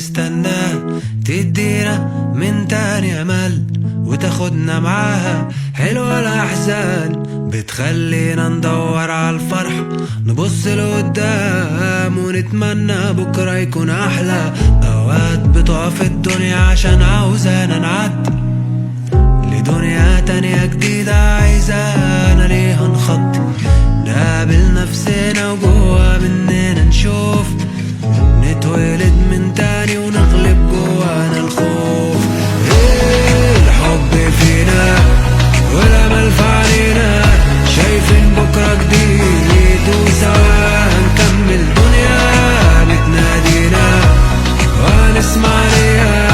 بنستناه تدينا من تاني امل وتاخدنا معاها. حلوة الاحزان بتخلينا ندور على الفرح، نبص لقدام ونتمنى بكرة يكون احلى. اوقات بتقف الدنيا عشان عاوزانا نعدي لدنيا تانية جديدة، عايزانا ليها نخطي نقابل نفسنا وجوا مننا نشوف، نتولد من تاني ونغلب جوانا الخوف. الحب فينا والامل في عينينا، شايفين بكرة جديد وسوا هنكمل. دنيا بتنادينا وهنسمع ليها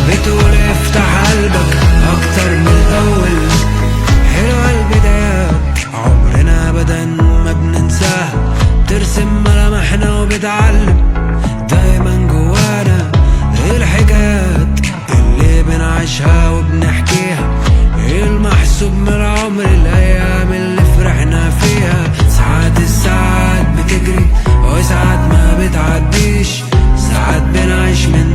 بتقول افتح قلبك اكتر من الاول. حلوة البدايات عمرنا ابدا ما بننساها، ترسم ملامحنا وبتعلم دايما جوانا الحكايات اللي بنعيشها وبنحكيها. المحسوب من العمر الايام اللي فرحنا فيها، ساعات الساعات بتجري وساعات ما بتعديش، ساعات بنعيش من